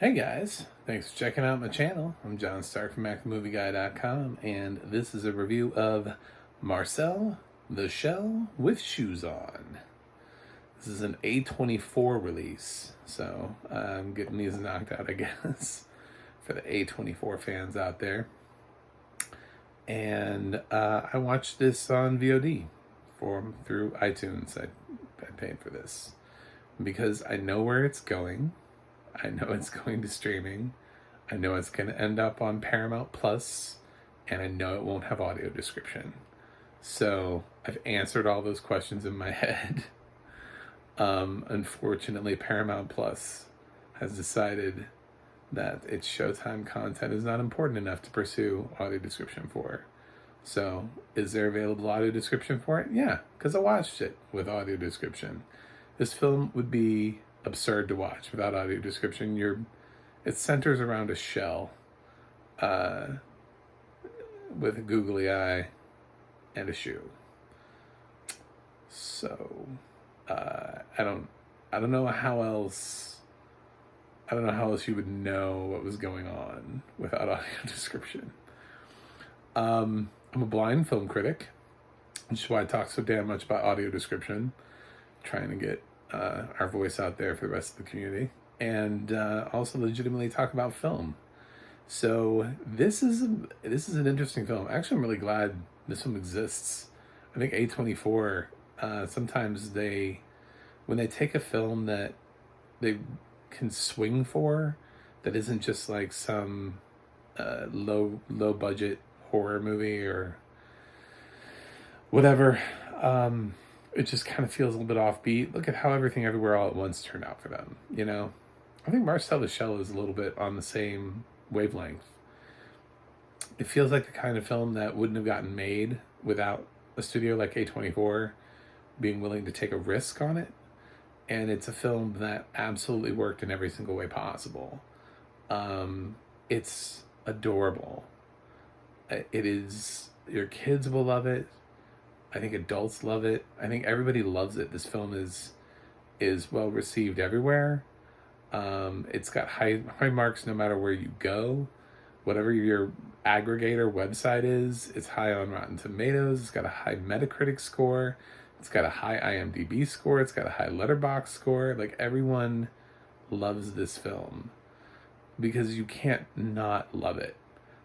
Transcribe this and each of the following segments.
Hey guys, thanks for checking out my channel. I'm John Stark from MacTheMovieGuy.com, and this is a review of Marcel the Shell with Shoes On. This is an A24 release, so I'm getting these knocked out, I guess, for the A24 fans out there. And I watched this on VOD through iTunes. I paid for this because I know where it's going. I know it's going to streaming. I know it's going to end up on Paramount Plus, and I know it won't have audio description. So I've answered all those questions in my head. Unfortunately, Paramount Plus has decided that its Showtime content is not important enough to pursue audio description for. So, is there available audio description for it? Yeah, because I watched it with audio description. This film would be absurd to watch without audio description. It centers around a shell with a googly eye and a shoe. So I don't know how else you would know what was going on without audio description. I'm a blind film critic, which is why I talk so damn much about audio description, trying to get our voice out there for the rest of the community, and also legitimately talk about film. So this is an interesting film. Actually, I'm really glad this film exists. I think A24 sometimes when they take a film that they can swing for, that isn't just like some low budget horror movie or whatever. It just kind of feels a little bit offbeat. Look at how Everything Everywhere All at Once turned out for them, you know? I think Marcel the Shell is a little bit on the same wavelength. It feels like the kind of film that wouldn't have gotten made without a studio like A24 being willing to take a risk on it. And it's a film that absolutely worked in every single way possible. It's adorable. It is, your kids will love it. I think adults love it. I think everybody loves it. This film is well received everywhere. It's got high marks no matter where you go. Whatever your aggregator website is, it's high on Rotten Tomatoes. It's got a high Metacritic score. It's got a high IMDb score. It's got a high Letterboxd score. Like, everyone loves this film because you can't not love it.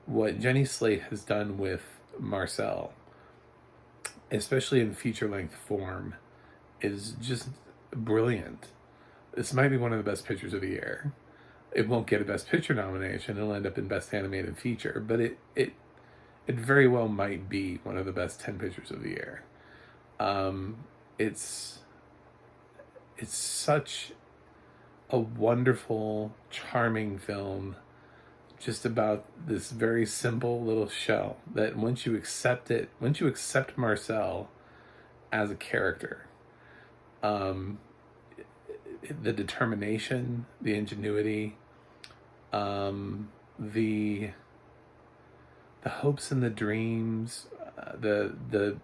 What Jenny Slate has done with Marcel, especially in feature-length form, is just brilliant. This might be one of the best pictures of the year. It won't get a Best Picture nomination. It'll end up in Best Animated Feature, but it very well might be one of the best 10 pictures of the year. It's such a wonderful, charming film, just about this very simple little shell that once you accept Marcel as a character, the determination, the ingenuity, the hopes and the dreams, the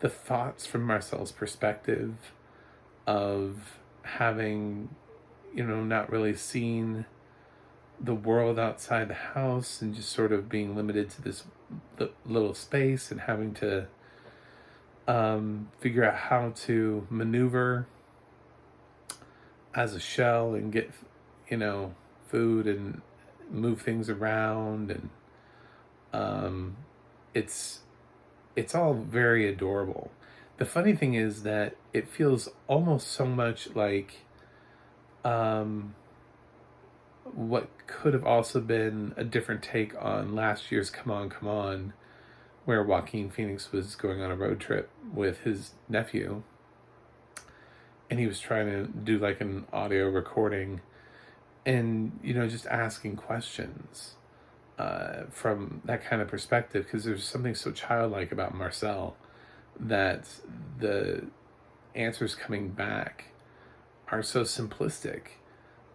thoughts from Marcel's perspective of having, not really seen the world outside the house and just sort of being limited to this little space and having to figure out how to maneuver as a shell and get, food and move things around. And it's all very adorable. The funny thing is that it feels almost so much like what could have also been a different take on last year's Come On, Come On, where Joaquin Phoenix was going on a road trip with his nephew, and he was trying to do like an audio recording and, just asking questions from that kind of perspective, because there's something so childlike about Marcel that the answers coming back are so simplistic.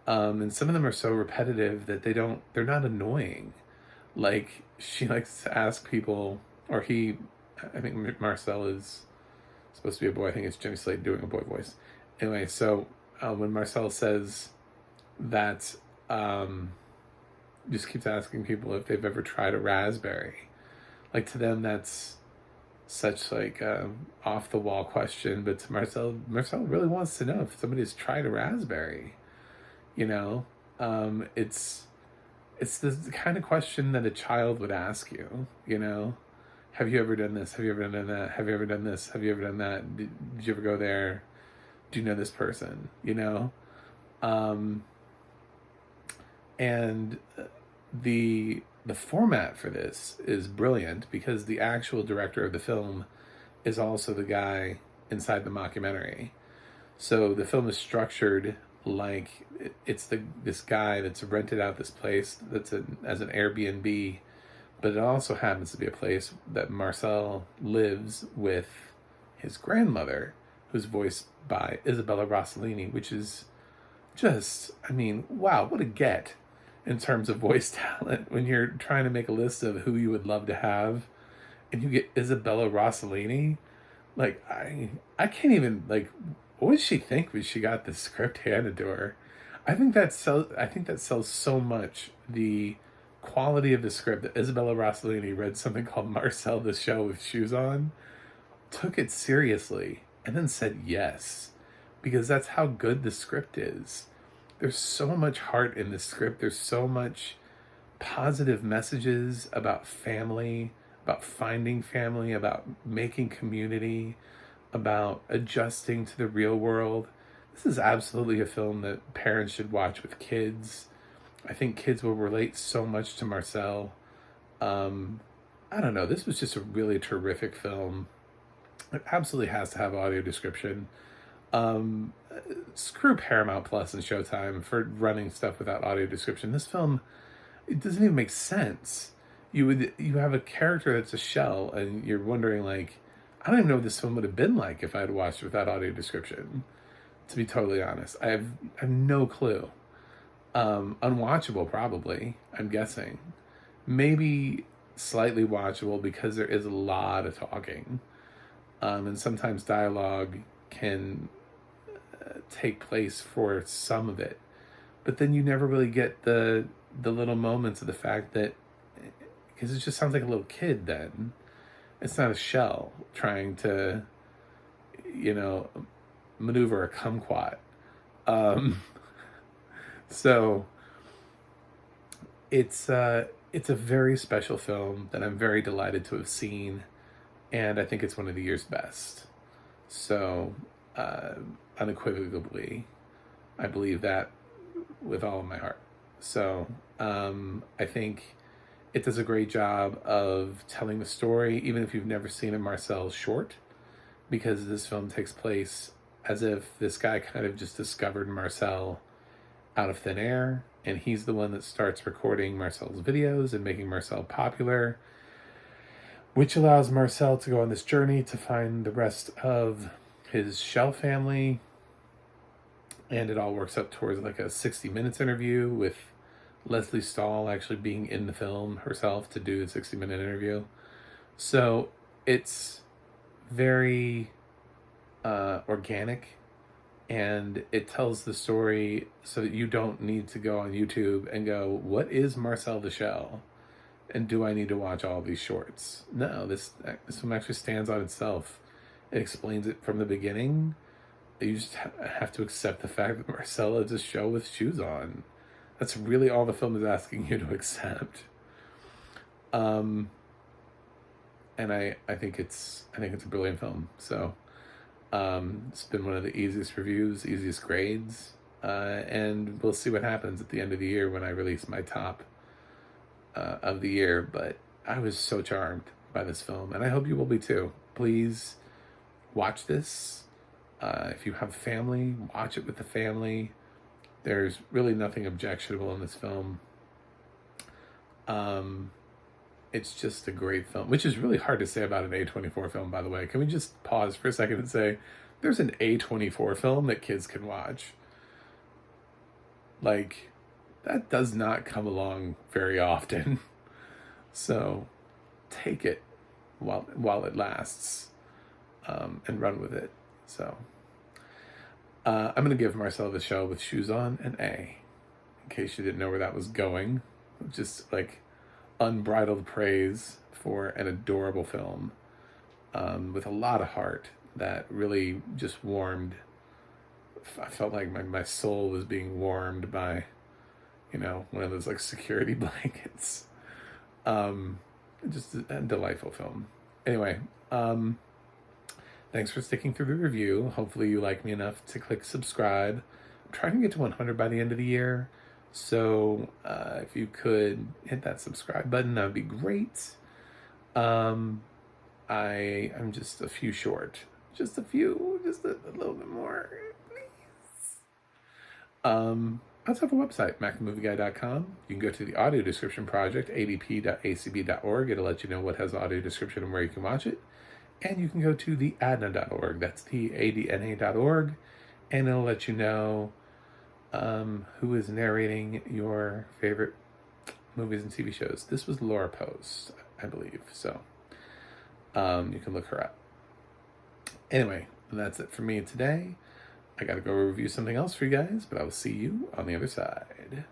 And some of them are so repetitive that they're not annoying. Like, she likes to ask people, I think Marcel is supposed to be a boy. I think it's Jenny Slate doing a boy voice. Anyway, so when Marcel says that um, just keeps asking people if they've ever tried a raspberry. Like, to them, that's such like off the wall question, but to Marcel really wants to know if somebody's tried a raspberry. You know, it's the kind of question that a child would ask you. You know, have you ever done this? Have you ever done that? Have you ever done this? Have you ever done that? Did you ever go there? Do you know this person? You know, um, and the format for this is brilliant because the actual director of the film is also the guy inside the mockumentary. So the film is structured like it's this guy that's rented out this place as an Airbnb, but it also happens to be a place that Marcel lives with his grandmother, who's voiced by Isabella Rossellini, which is just, I mean, wow, what a get in terms of voice talent when you're trying to make a list of who you would love to have, and you get Isabella Rossellini. Like, I can't even, like, what did she think when she got the script handed to her? I think that sells so much the quality of the script that Isabella Rossellini read something called Marcel the Show with Shoes On, took it seriously, and then said yes, because that's how good the script is. There's so much heart in this script. There's so much positive messages about family, about finding family, about making community, about adjusting to the real world. This is absolutely a film that parents should watch with kids. I think kids will relate so much to Marcel. I don't know. This was just a really terrific film. It absolutely has to have audio description. Um, Screw Paramount Plus and Showtime for running stuff without audio description. This film, it doesn't even make sense. You have a character that's a shell, and you're wondering, like, I don't even know what this film would have been like if I had watched it without audio description. To be totally honest, I have no clue. Unwatchable, probably. I'm guessing. Maybe slightly watchable because there is a lot of talking, and sometimes dialogue can take place for some of it, but then you never really get the little moments of the fact that, because it just sounds like a little kid then. It's not a shell trying to, you know, maneuver a kumquat. So it's a very special film that I'm very delighted to have seen, and I think it's one of the year's best. So unequivocally, I believe that with all of my heart. So I think it does a great job of telling the story, even if you've never seen a Marcel short, because this film takes place as if this guy kind of just discovered Marcel out of thin air, and he's the one that starts recording Marcel's videos and making Marcel popular, which allows Marcel to go on this journey to find the rest of his shell family. And it all works up towards like a 60 minutes interview with Leslie Stahl actually being in the film herself to do the 60-minute interview. So it's very organic, and it tells the story so that you don't need to go on YouTube and go, what is Marcel the Shell? And do I need to watch all these shorts? No, this film actually stands on itself. It explains it from the beginning. You just have to accept the fact that Marcel is a show with shoes on. That's really all the film is asking you to accept. And I think it's a brilliant film. So it's been one of the easiest reviews, easiest grades, and we'll see what happens at the end of the year when I release my top of the year. But I was so charmed by this film, and I hope you will be too. Please watch this. If you have family, watch it with the family. There's really nothing objectionable in this film. It's just a great film, which is really hard to say about an A24 film, by the way. Can we just pause for a second and say, there's an A24 film that kids can watch? Like, that does not come along very often. So, take it while it lasts, and run with it. So, I'm going to give Marcel the Show with Shoes On an A. in case you didn't know where that was going. Just like unbridled praise for an adorable film, with a lot of heart that really just warmed. I felt like my soul was being warmed by, one of those like security blankets. Just a delightful film. Anyway, thanks for sticking through the review. Hopefully you like me enough to click subscribe. I'm trying to get to 100 by the end of the year. So if you could hit that subscribe button, that would be great. I'm just a few short. Just a few. Just a little bit more. Please. I also have a website, macthemovieguy.com. You can go to the audio description project, adp.acb.org. It'll let you know what has audio description and where you can watch it. And you can go to the adna.org. That's the adna.org. And it'll let you know who is narrating your favorite movies and TV shows. This was Laura Post, I believe. So you can look her up. Anyway, that's it for me today. I gotta go review something else for you guys, but I will see you on the other side.